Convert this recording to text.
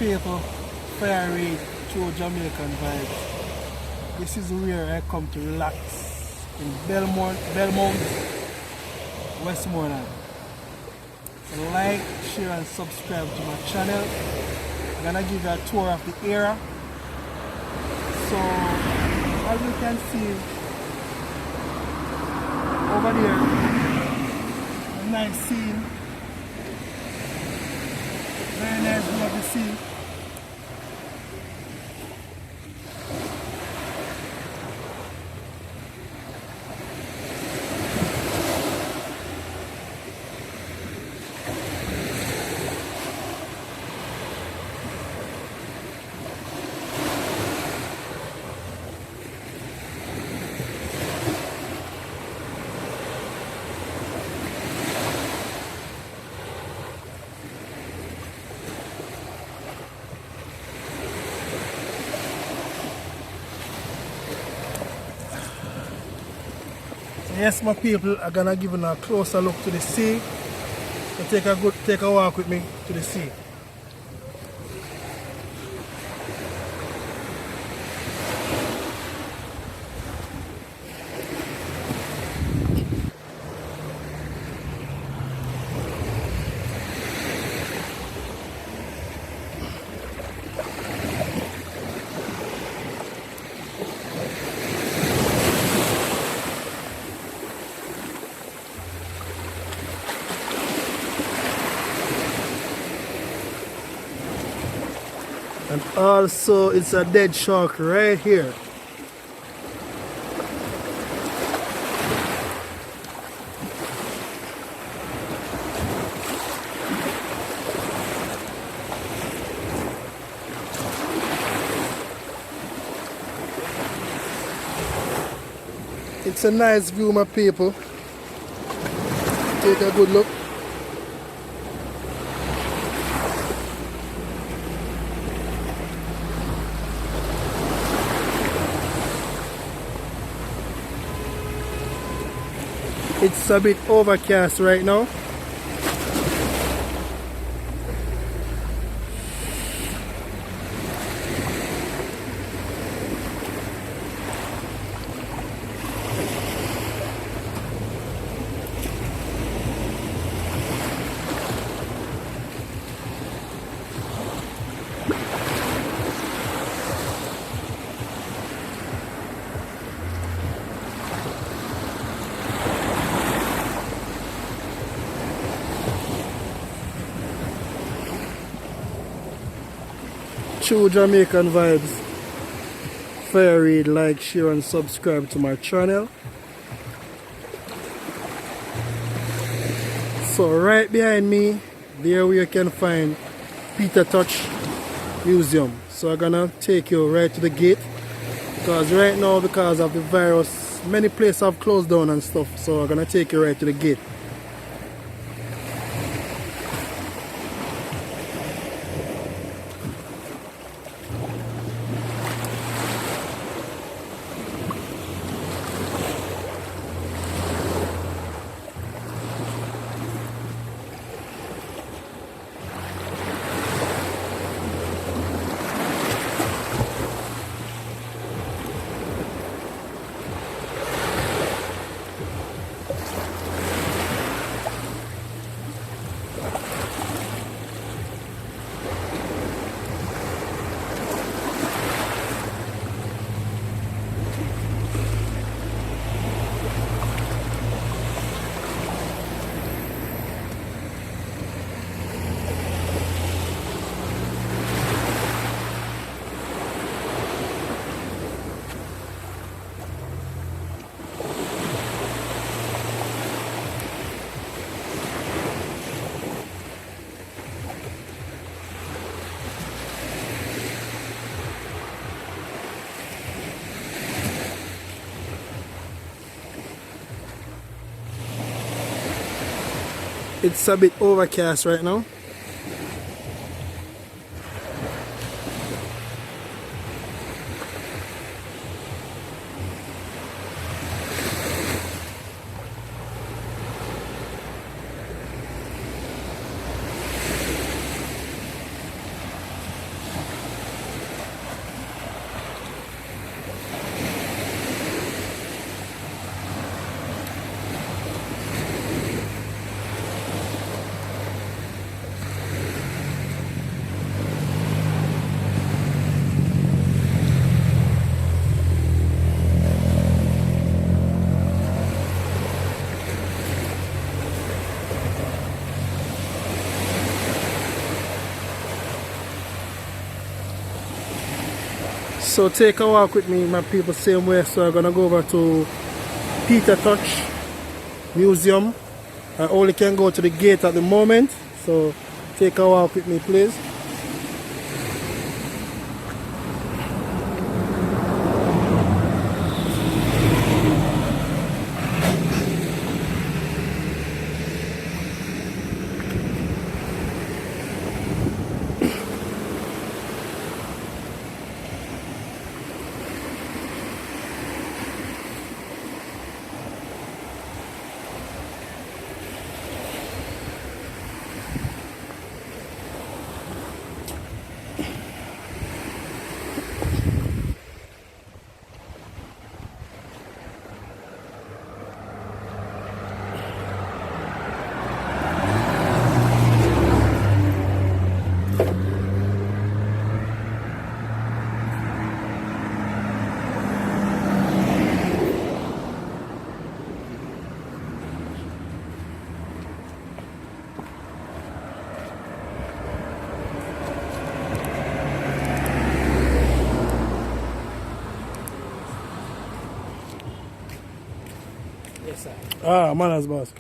people, fire rate through Jamaican vibes. This is where I come to relax in Belmont, Westmoreland. So like, share and subscribe to my channel. I'm gonna give you a tour of the area. So as you can see over there, a nice scene. Very nice view of the sea. Yes, my people, I'm gonna give you a closer look to the sea. So take a walk with me to the sea. And also it's a dead shark right here. It's a nice view, my people. Take a good look. It's a bit overcast right now. True Jamaican vibes. Fire rate, like, share and subscribe to my channel. So right behind me, there you can find Peter Tosh Museum. So I'm gonna take you right to the gate, because right now, because of the virus, many places have closed down and stuff. So I'm gonna take you right to the gate. It's a bit overcast right now. So take a walk with me, my people, same way. So I'm gonna go over to Peter Tosh Museum. I only can go to the gate at the moment, so take a walk with me, please. Yes, sir. Ah, manners, boss.